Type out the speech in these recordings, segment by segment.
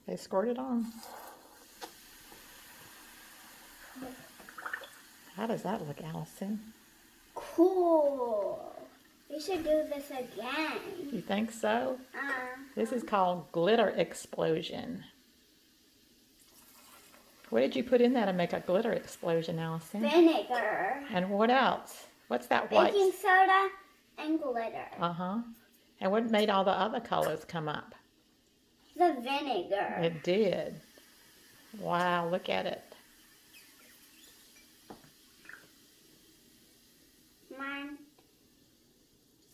They squirt it on. How does that look, Allison? Cool. We should do this again. You think so? This is called glitter explosion. What did you put in there to make a glitter explosion, Allison? Vinegar. And what else? What's that white? Baking soda and glitter. Uh-huh. And what made all the other colors come up? The vinegar. It did. Wow, look at it. Mom,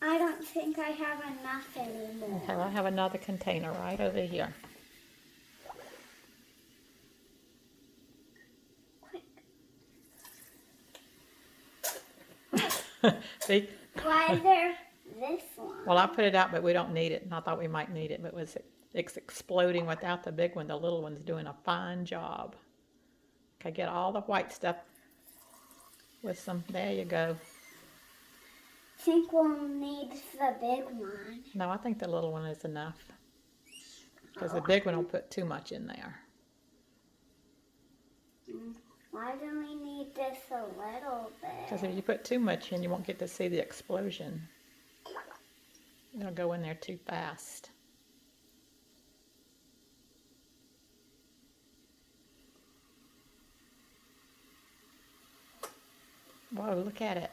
I don't think I have enough anymore. Okay, I have another container right over here. See? Why is there this one? Well, I put it out, but we don't need it. And I thought we might need it, but it's exploding without the big one. The little one's doing a fine job. Okay, get all the white stuff with some. There you go. I think we'll need the big one. No, I think the little one is enough. Because the big one will put too much in there. Why do we need this a little Because bit? if you put too much in, you won't get to see the explosion. It'll go in there too fast. Whoa, look at it.